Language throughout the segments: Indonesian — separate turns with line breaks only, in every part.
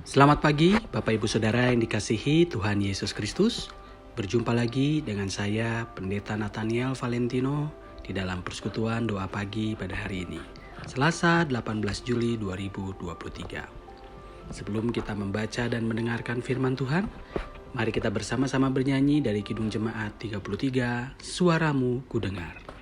Selamat pagi, Bapak Ibu Saudara yang dikasihi Tuhan Yesus Kristus. Berjumpa lagi dengan saya, Pendeta Nathaniel Valentino, di dalam persekutuan doa pagi pada hari ini, Selasa 18 Juli 2023. Sebelum kita membaca dan mendengarkan firman Tuhan, mari kita bersama-sama bernyanyi dari Kidung Jemaat 33, Suaramu Kudengar.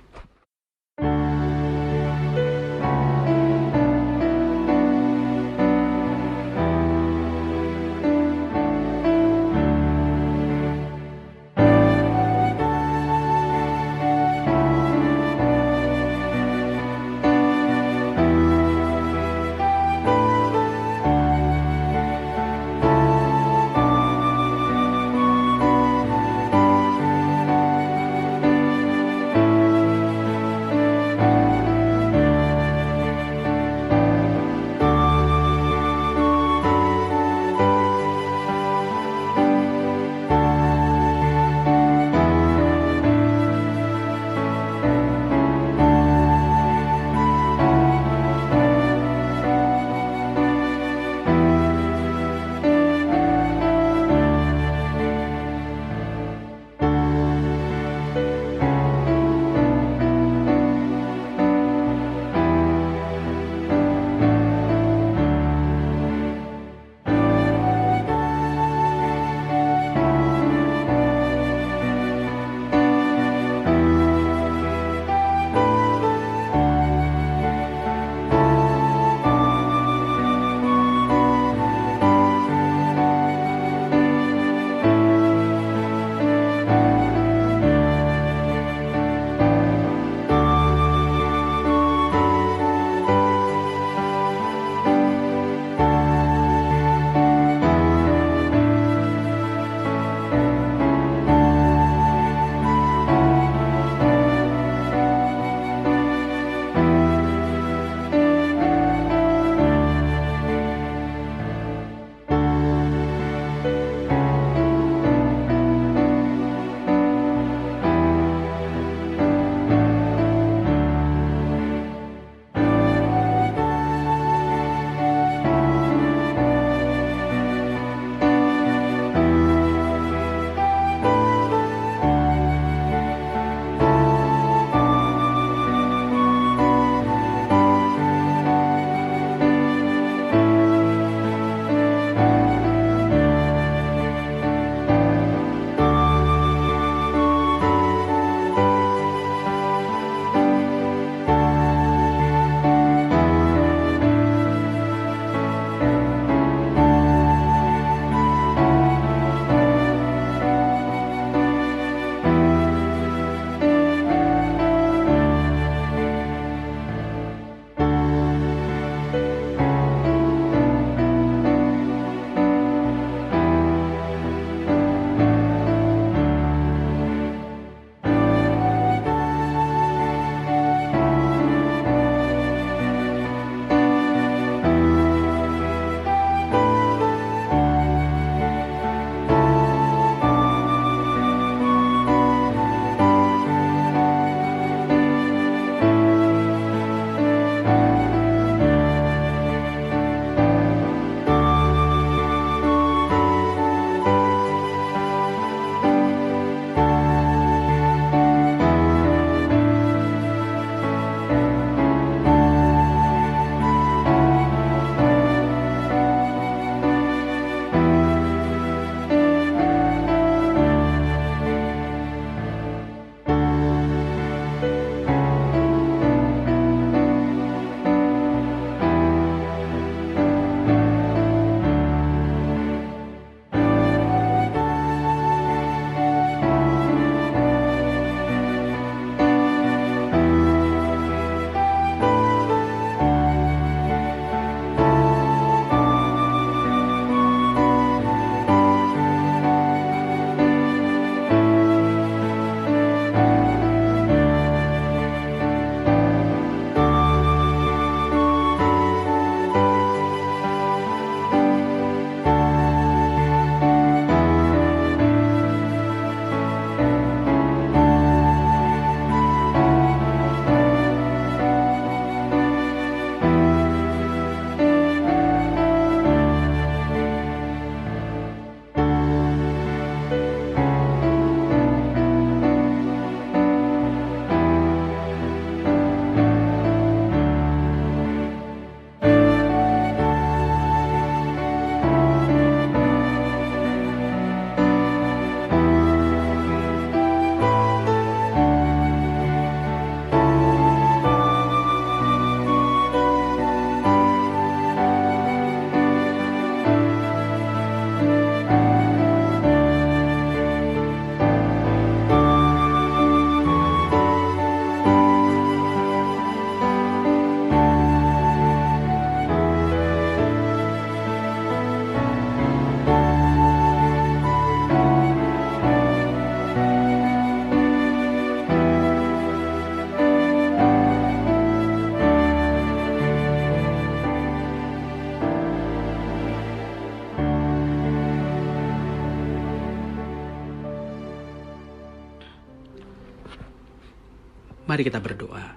Mari kita berdoa.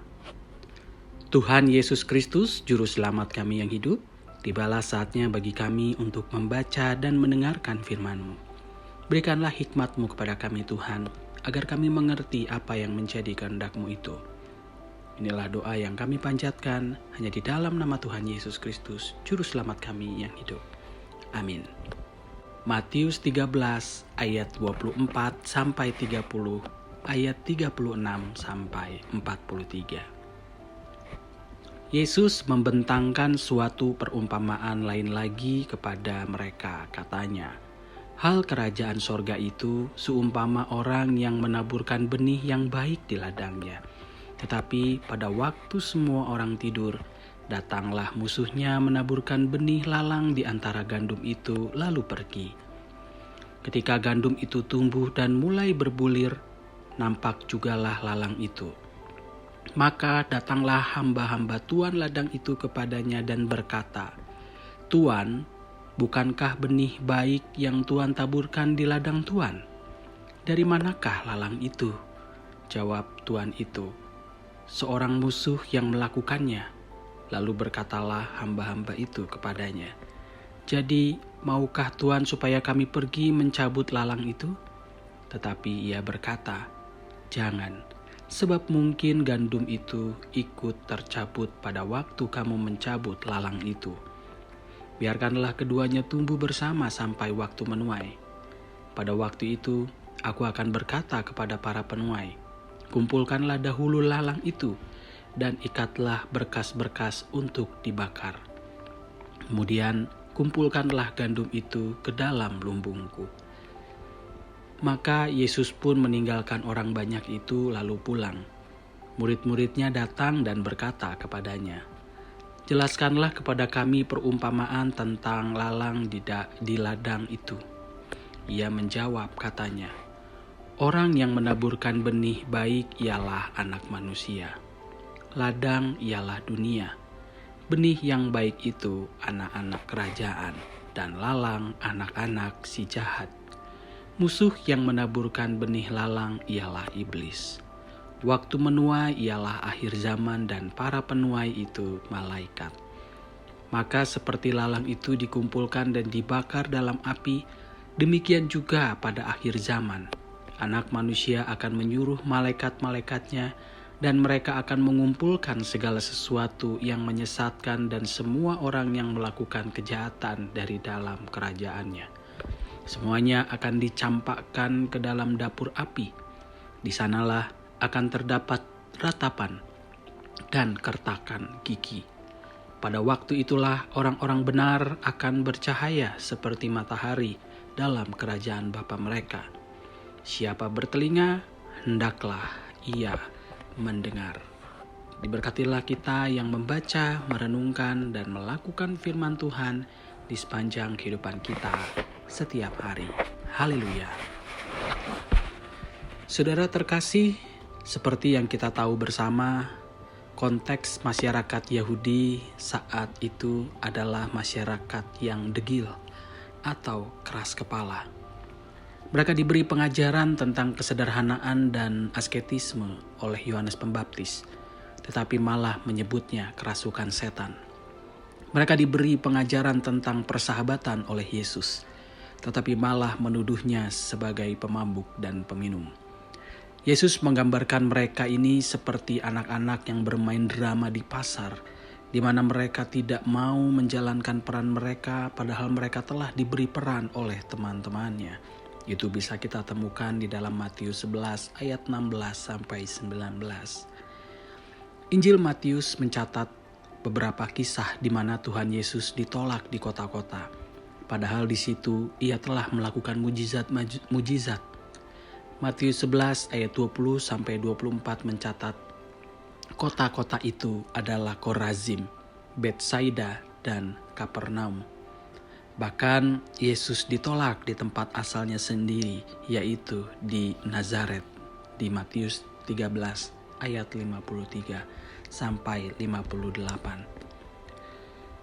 Tuhan Yesus Kristus, Juru Selamat kami yang hidup, tibalah saatnya bagi kami untuk membaca dan mendengarkan firman-Mu. Berikanlah hikmat-Mu kepada kami Tuhan, agar kami mengerti apa yang menjadi kehendak-Mu itu. Inilah doa yang kami panjatkan hanya di dalam nama Tuhan Yesus Kristus, Juru Selamat kami yang hidup. Amin. Matius 13 ayat 24 sampai 30, ayat 36 sampai 43. Yesus membentangkan suatu perumpamaan lain lagi kepada mereka, katanya, hal kerajaan sorga itu seumpama orang yang menaburkan benih yang baik di ladangnya. Tetapi pada waktu semua orang tidur, datanglah musuhnya menaburkan benih lalang di antara gandum itu lalu pergi. Ketika gandum itu tumbuh dan mulai berbulir, nampak jugalah lalang itu. Maka datanglah hamba-hamba tuan ladang itu kepadanya dan berkata, Tuan, bukankah benih baik yang Tuan taburkan di ladang Tuan? Dari manakah lalang itu? Jawab tuan itu, seorang musuh yang melakukannya. Lalu berkatalah hamba-hamba itu kepadanya, jadi maukah Tuan supaya kami pergi mencabut lalang itu? Tetapi ia berkata, jangan, sebab mungkin gandum itu ikut tercabut pada waktu kamu mencabut lalang itu. Biarkanlah keduanya tumbuh bersama sampai waktu menuai. Pada waktu itu, aku akan berkata kepada para penuai, kumpulkanlah dahulu lalang itu, dan ikatlah berkas-berkas untuk dibakar. Kemudian, kumpulkanlah gandum itu ke dalam lumbungku. Maka Yesus pun meninggalkan orang banyak itu lalu pulang. Murid-muridnya datang dan berkata kepadanya, jelaskanlah kepada kami perumpamaan tentang lalang di ladang itu. Ia menjawab katanya, orang yang menaburkan benih baik ialah anak manusia. Ladang ialah dunia. Benih yang baik itu anak-anak kerajaan, dan lalang anak-anak si jahat. Musuh yang menaburkan benih lalang ialah iblis. Waktu menuai ialah akhir zaman dan para penuai itu malaikat. Maka seperti lalang itu dikumpulkan dan dibakar dalam api, demikian juga pada akhir zaman. Anak manusia akan menyuruh malaikat-malaikatnya dan mereka akan mengumpulkan segala sesuatu yang menyesatkan dan semua orang yang melakukan kejahatan dari dalam kerajaannya. Semuanya akan dicampakkan ke dalam dapur api. Di sanalah akan terdapat ratapan dan kertakan gigi. Pada waktu itulah orang-orang benar akan bercahaya seperti matahari dalam kerajaan Bapa mereka. Siapa bertelinga, hendaklah ia mendengar. Diberkatilah kita yang membaca, merenungkan, dan melakukan firman Tuhan di sepanjang kehidupan kita setiap hari. Haleluya. Saudara terkasih, seperti yang kita tahu bersama, konteks masyarakat Yahudi saat itu adalah masyarakat yang degil atau keras kepala. Mereka diberi pengajaran tentang kesederhanaan dan asketisme oleh Yohanes Pembaptis, tetapi malah menyebutnya kerasukan setan. Mereka diberi pengajaran tentang persahabatan oleh Yesus, tetapi malah menuduhnya sebagai pemabuk dan peminum. Yesus menggambarkan mereka ini seperti anak-anak yang bermain drama di pasar, di mana mereka tidak mau menjalankan peran mereka padahal mereka telah diberi peran oleh teman-temannya. Itu bisa kita temukan di dalam Matius 11 ayat 16 sampai 19. Injil Matius mencatat beberapa kisah di mana Tuhan Yesus ditolak di kota-kota. Padahal di situ ia telah melakukan mujizat. Matius 11 ayat 20 sampai 24 mencatat kota-kota itu adalah Korazim, Betsaida, dan Kapernaum. Bahkan Yesus ditolak di tempat asalnya sendiri, yaitu di Nazaret, di Matius 13 ayat 53 sampai 58.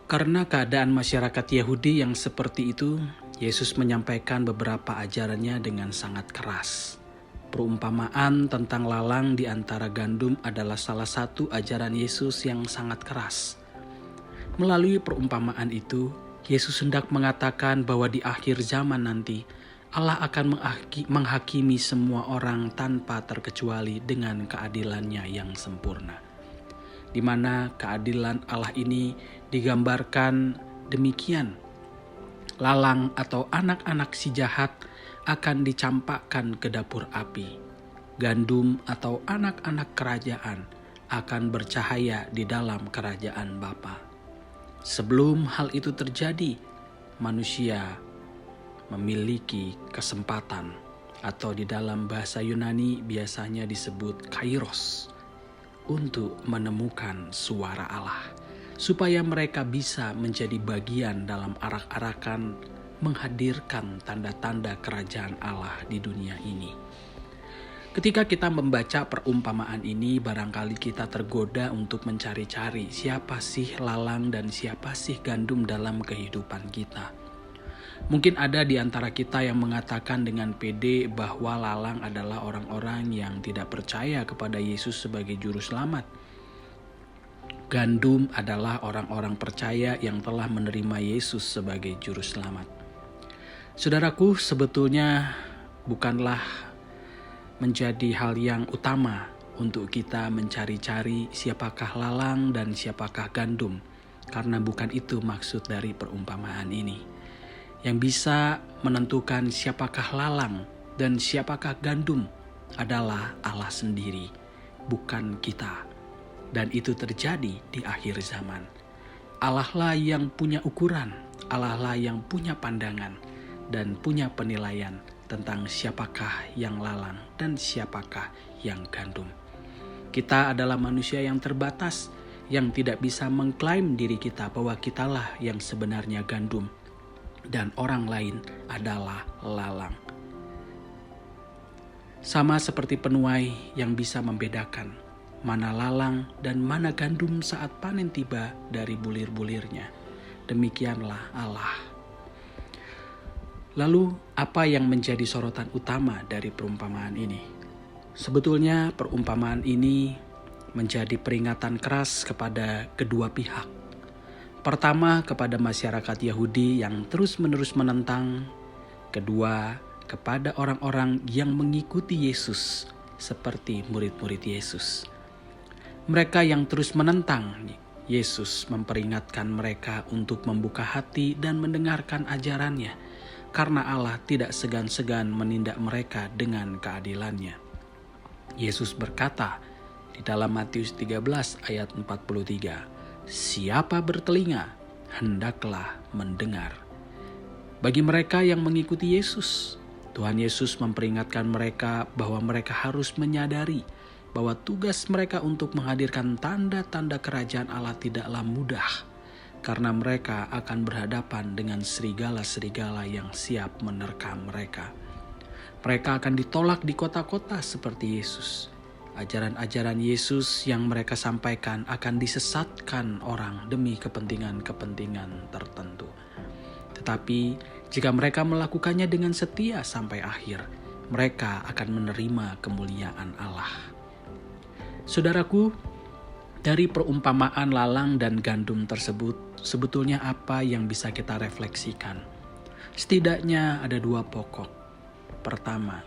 Karena keadaan masyarakat Yahudi yang seperti itu, Yesus menyampaikan beberapa ajarannya dengan sangat keras. Perumpamaan tentang lalang di antara gandum adalah salah satu ajaran Yesus yang sangat keras. Melalui perumpamaan itu, Yesus hendak mengatakan bahwa di akhir zaman nanti, Allah akan menghakimi semua orang tanpa terkecuali dengan keadilannya yang sempurna. Di mana keadilan Allah ini digambarkan demikian. Lalang atau anak-anak si jahat akan dicampakkan ke dapur api. Gandum atau anak-anak kerajaan akan bercahaya di dalam kerajaan Bapa. Sebelum hal itu terjadi, manusia memiliki kesempatan, atau di dalam bahasa Yunani biasanya disebut kairos, untuk menemukan suara Allah, supaya mereka bisa menjadi bagian dalam arak-arakan menghadirkan tanda-tanda kerajaan Allah di dunia ini. Ketika kita membaca perumpamaan ini, barangkali kita tergoda untuk mencari-cari siapa sih lalang dan siapa sih gandum dalam kehidupan kita. Mungkin ada di antara kita yang mengatakan dengan pede bahwa lalang adalah orang-orang yang tidak percaya kepada Yesus sebagai juru selamat. Gandum adalah orang-orang percaya yang telah menerima Yesus sebagai juru selamat. Saudaraku, sebetulnya bukanlah menjadi hal yang utama untuk kita mencari-cari siapakah lalang dan siapakah gandum, karena bukan itu maksud dari perumpamaan ini. Yang bisa menentukan siapakah lalang dan siapakah gandum adalah Allah sendiri, bukan kita. Dan itu terjadi di akhir zaman. Allah lah yang punya ukuran, Allah lah yang punya pandangan dan punya penilaian tentang siapakah yang lalang dan siapakah yang gandum. Kita adalah manusia yang terbatas, yang tidak bisa mengklaim diri kita bahwa kitalah yang sebenarnya gandum dan orang lain adalah lalang. Sama seperti penuai yang bisa membedakan mana lalang dan mana gandum saat panen tiba dari bulir-bulirnya, demikianlah Allah. Lalu, apa yang menjadi sorotan utama dari perumpamaan ini? Sebetulnya perumpamaan ini menjadi peringatan keras kepada kedua pihak. Pertama, kepada masyarakat Yahudi yang terus-menerus menentang. Kedua, kepada orang-orang yang mengikuti Yesus seperti murid-murid Yesus. Mereka yang terus menentang Yesus memperingatkan mereka untuk membuka hati dan mendengarkan ajarannya, karena Allah tidak segan-segan menindak mereka dengan keadilannya. Yesus berkata di dalam Matius 13 ayat 43, "Siapa bertelinga, hendaklah mendengar." Bagi mereka yang mengikuti Yesus, Tuhan Yesus memperingatkan mereka bahwa mereka harus menyadari bahwa tugas mereka untuk menghadirkan tanda-tanda kerajaan Allah tidaklah mudah, karena mereka akan berhadapan dengan serigala-serigala yang siap menerkam mereka. Mereka akan ditolak di kota-kota seperti Yesus. Ajaran-ajaran Yesus yang mereka sampaikan akan disesatkan orang demi kepentingan-kepentingan tertentu. Tetapi jika mereka melakukannya dengan setia sampai akhir, mereka akan menerima kemuliaan Allah. Saudaraku, dari perumpamaan lalang dan gandum tersebut, sebetulnya apa yang bisa kita refleksikan? Setidaknya ada dua pokok. Pertama,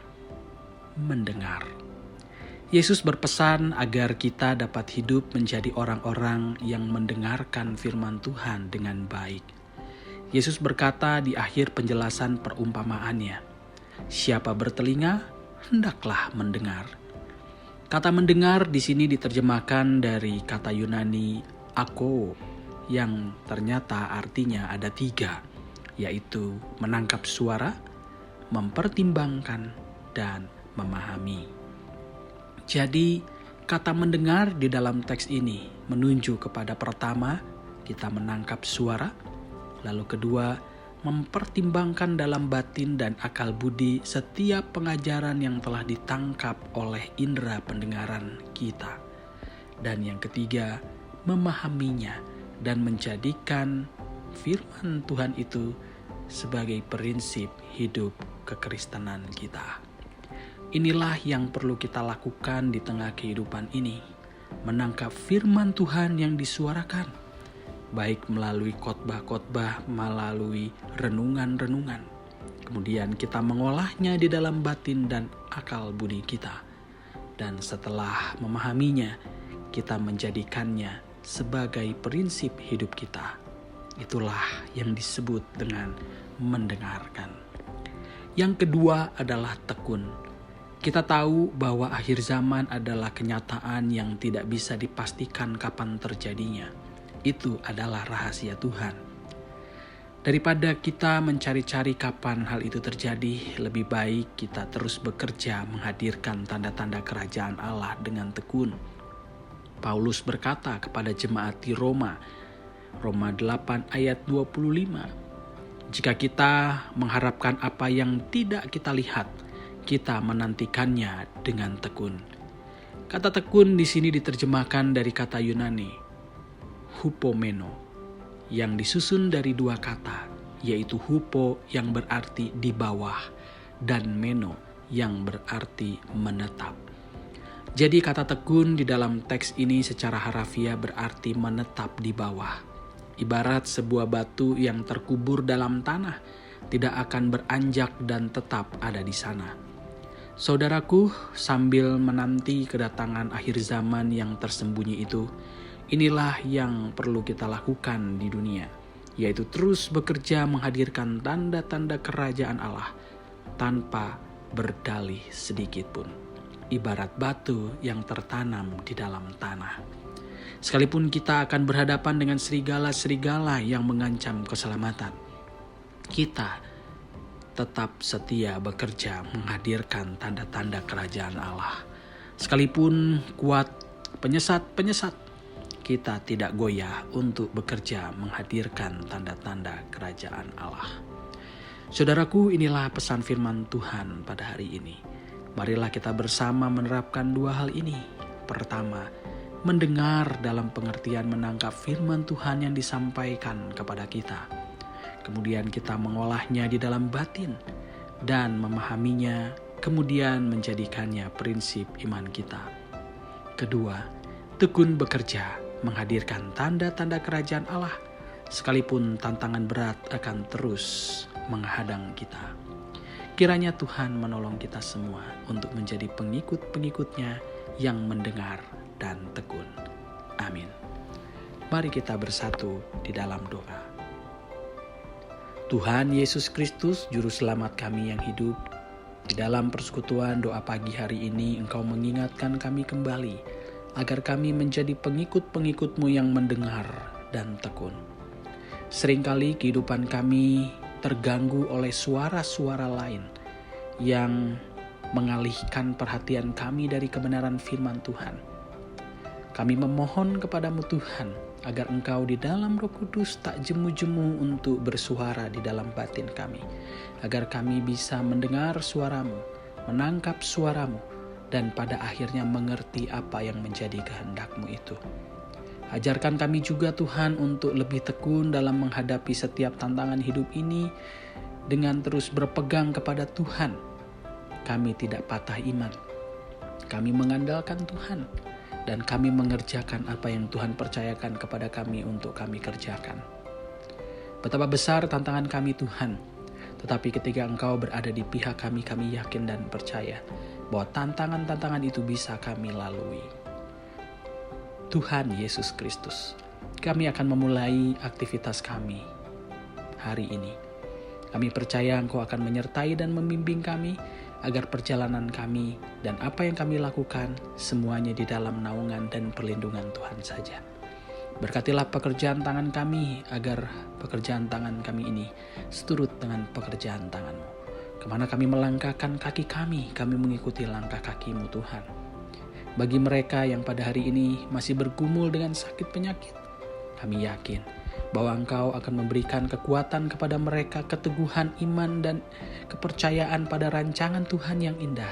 mendengar. Yesus berpesan agar kita dapat hidup menjadi orang-orang yang mendengarkan firman Tuhan dengan baik. Yesus berkata di akhir penjelasan perumpamaannya, "Siapa bertelinga, hendaklah mendengar." Kata mendengar di sini diterjemahkan dari kata Yunani ako, yang ternyata artinya ada 3, yaitu menangkap suara, mempertimbangkan, dan memahami. Jadi, kata mendengar di dalam teks ini menunjuk kepada pertama, kita menangkap suara, lalu kedua, mempertimbangkan dalam batin dan akal budi setiap pengajaran yang telah ditangkap oleh indera pendengaran kita. Dan yang ketiga, memahaminya dan menjadikan firman Tuhan itu sebagai prinsip hidup kekristenan kita. Inilah yang perlu kita lakukan di tengah kehidupan ini. Menangkap firman Tuhan yang disuarakan, baik melalui khotbah-khotbah, melalui renungan-renungan. Kemudian kita mengolahnya di dalam batin dan akal budi kita. Dan setelah memahaminya, kita menjadikannya sebagai prinsip hidup kita. Itulah yang disebut dengan mendengarkan. Yang kedua adalah tekun. Kita tahu bahwa akhir zaman adalah kenyataan yang tidak bisa dipastikan kapan terjadinya. Itu adalah rahasia Tuhan. Daripada kita mencari-cari kapan hal itu terjadi, lebih baik kita terus bekerja menghadirkan tanda-tanda kerajaan Allah dengan tekun. Paulus berkata kepada jemaat di Roma 8 ayat 25, "Jika kita mengharapkan apa yang tidak kita lihat, kita menantikannya dengan tekun." Kata tekun di sini diterjemahkan dari kata Yunani hupomeno, yang disusun dari dua kata, yaitu hupo yang berarti di bawah dan meno yang berarti menetap. Jadi kata tekun di dalam teks ini secara harafiah berarti menetap di bawah. Ibarat sebuah batu yang terkubur dalam tanah, tidak akan beranjak dan tetap ada di sana. Saudaraku, sambil menanti kedatangan akhir zaman yang tersembunyi itu, inilah yang perlu kita lakukan di dunia, yaitu terus bekerja menghadirkan tanda-tanda kerajaan Allah tanpa berdalih sedikit pun. Ibarat batu yang tertanam di dalam tanah. Sekalipun kita akan berhadapan dengan serigala-serigala yang mengancam keselamatan, kita tetap setia bekerja menghadirkan tanda-tanda kerajaan Allah. Sekalipun kuat penyesat-penyesat, kita tidak goyah untuk bekerja menghadirkan tanda-tanda kerajaan Allah. Saudaraku, inilah pesan firman Tuhan pada hari ini. Marilah kita bersama menerapkan dua hal ini. Pertama, mendengar dalam pengertian menangkap firman Tuhan yang disampaikan kepada kita. Kemudian kita mengolahnya di dalam batin dan memahaminya, kemudian menjadikannya prinsip iman kita. Kedua, tekun bekerja menghadirkan tanda-tanda kerajaan Allah, sekalipun tantangan berat akan terus menghadang kita. Kiranya Tuhan menolong kita semua untuk menjadi pengikut-pengikutnya yang mendengar dan tekun. Amin. Mari kita bersatu di dalam doa. Tuhan Yesus Kristus, Juru Selamat kami yang hidup, di dalam persekutuan doa pagi hari ini Engkau mengingatkan kami kembali agar kami menjadi pengikut-pengikut-Mu yang mendengar dan tekun. Seringkali kehidupan kami terganggu oleh suara-suara lain yang mengalihkan perhatian kami dari kebenaran firman Tuhan. Kami memohon kepadamu Tuhan, agar Engkau di dalam Roh Kudus tak jemu-jemu untuk bersuara di dalam batin kami, agar kami bisa mendengar suara-Mu, menangkap suara-Mu, dan pada akhirnya mengerti apa yang menjadi kehendak-Mu itu. Ajarkan kami juga Tuhan untuk lebih tekun dalam menghadapi setiap tantangan hidup ini dengan terus berpegang kepada Tuhan. Kami tidak patah iman, kami mengandalkan Tuhan, dan kami mengerjakan apa yang Tuhan percayakan kepada kami untuk kami kerjakan. Betapa besar tantangan kami Tuhan, tetapi ketika Engkau berada di pihak kami, kami yakin dan percaya bahwa tantangan-tantangan itu bisa kami lalui. Tuhan Yesus Kristus, kami akan memulai aktivitas kami hari ini. Kami percaya Engkau akan menyertai dan membimbing kami, agar perjalanan kami dan apa yang kami lakukan semuanya di dalam naungan dan perlindungan Tuhan saja. Berkatilah pekerjaan tangan kami, agar pekerjaan tangan kami ini seturut dengan pekerjaan tangan-Mu. Kemana kami melangkahkan kaki kami mengikuti langkah kaki-Mu Tuhan. Bagi mereka yang pada hari ini masih bergumul dengan sakit penyakit, kami yakin bahwa Engkau akan memberikan kekuatan kepada mereka, keteguhan iman dan kepercayaan pada rancangan Tuhan yang indah,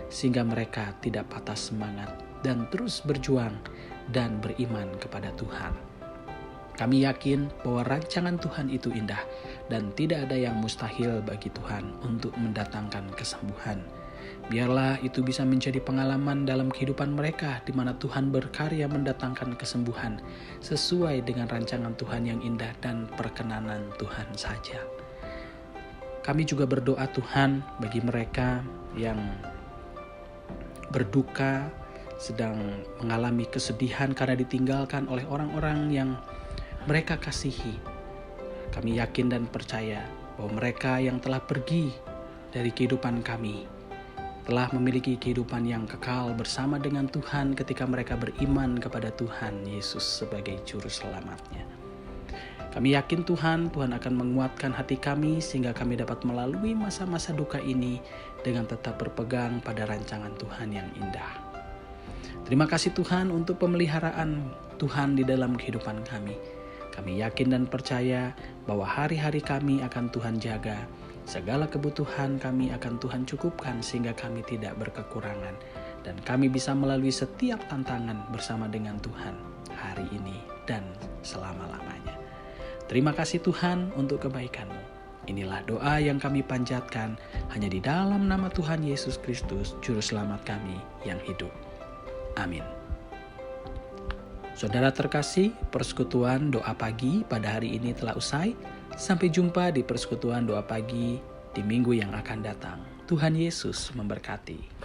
sehingga mereka tidak patah semangat dan terus berjuang dan beriman kepada Tuhan. Kami yakin bahwa rancangan Tuhan itu indah dan tidak ada yang mustahil bagi Tuhan untuk mendatangkan kesembuhan Biarlah itu bisa menjadi pengalaman dalam kehidupan mereka di mana Tuhan berkarya mendatangkan kesembuhan sesuai dengan rancangan Tuhan yang indah dan perkenanan Tuhan saja. Kami juga berdoa Tuhan bagi mereka yang berduka, sedang mengalami kesedihan karena ditinggalkan oleh orang-orang yang mereka kasihi. Kami yakin dan percaya bahwa mereka yang telah pergi dari kehidupan kami telah memiliki kehidupan yang kekal bersama dengan Tuhan ketika mereka beriman kepada Tuhan Yesus sebagai Juru Selamatnya. Kami yakin Tuhan akan menguatkan hati kami sehingga kami dapat melalui masa-masa duka ini dengan tetap berpegang pada rancangan Tuhan yang indah. Terima kasih Tuhan untuk pemeliharaan Tuhan di dalam kehidupan kami. Kami yakin dan percaya bahwa hari-hari kami akan Tuhan jaga. Segala kebutuhan kami akan Tuhan cukupkan sehingga kami tidak berkekurangan. Dan kami bisa melalui setiap tantangan bersama dengan Tuhan hari ini dan selama-lamanya. Terima kasih Tuhan untuk kebaikan-Mu. Inilah doa yang kami panjatkan hanya di dalam nama Tuhan Yesus Kristus, Juru Selamat kami yang hidup. Amin. Saudara terkasih, persekutuan doa pagi pada hari ini telah usai. Sampai jumpa di persekutuan doa pagi di minggu yang akan datang. Tuhan Yesus memberkati.